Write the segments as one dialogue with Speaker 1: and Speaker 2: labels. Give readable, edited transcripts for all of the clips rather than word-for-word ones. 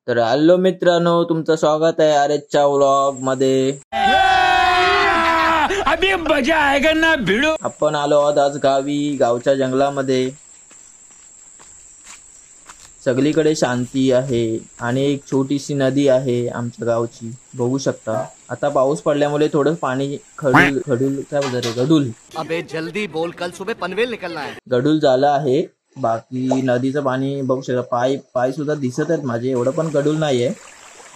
Speaker 1: तर हॅलो मित्रांनो, तुमचं स्वागत आहे आरएचच्या व्लॉग मध्ये।
Speaker 2: अभी मजा आएगा ना भिडो।
Speaker 1: आपण आलो आहोत आज गावी, गावच्या जंगलामध्ये। सगळीकडे शांती आहे आणि एक छोटीशी नदी आहे आमच्या गावची, बघू शकता। आता पाऊस पडल्यामुळे थोडं पाणी खडूल काय बोलतात रे, गडूल।
Speaker 3: अबे जल्दी बोल, कल सुबह पनवेल निकलना है।
Speaker 1: गडूल झालं आहे। बाकी नदीचं पाणी बघू शकता, पाय सुद्धा दिसत आहेत माझे, एवढं पण गडूल नाहीये।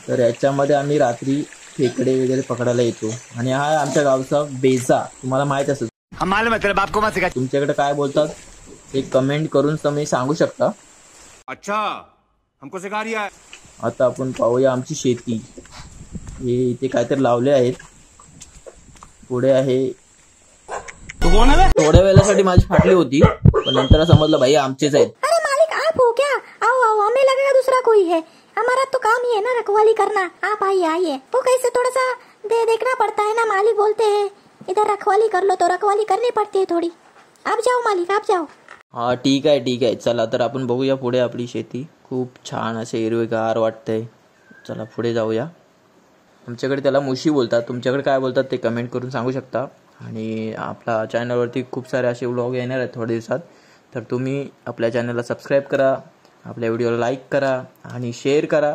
Speaker 1: तर याच्यामध्ये आम्ही रात्री खेकडे वगैरे पकडायला येतो आणि हा आमच्या गावचा बेजा, तुम्हाला माहित असेल। तुमच्याकडे काय बोलतात ते कमेंट करून तुम्ही सांगू शकता।
Speaker 2: अच्छा, हमको सिखा रिया है।
Speaker 1: आता आपण पाहूया आमची शेती। हे इथे काहीतरी लावले आहेत, पुढे आहे। थोड्या वेळासाठी माझी फाटली होती, पण नंतर समजलं भाई आमचेच आहेत।
Speaker 4: अरे मालिक आप हो क्या? आओ आओ, हमें लगेगा दूसरा कोई है। हमारा तो काम ही है ना रखवाली करना। आप आइए आइए। वो कैसे थोड़ा सा देखना पड़ता है ना, मालिक बोलते हैं इधर रखवाली कर लो तो रखवाली करनी पड़ती है थोड़ी। आप जाओ मालिक, आप जाओ।
Speaker 1: हा ठीक आहे चला। तर आपण बघूया पुढे आपली शेती, खूप छान असे हिरवेगार वाटतंय। चला पुढे जाऊया। आमच्याकडे त्याला मुशी बोलतात, तुमच्याकडे काय बोलतात ते कमेंट करून सांगू शकता। आणि आपल्या चॅनलवरती खूप सारे असे व्लॉग येणार आहेत थोड्या दिवसात, तर तुम्ही आपल्या चॅनलला सबस्क्राईब करा, आपल्या व्हिडिओला लाईक करा आणि शेअर करा।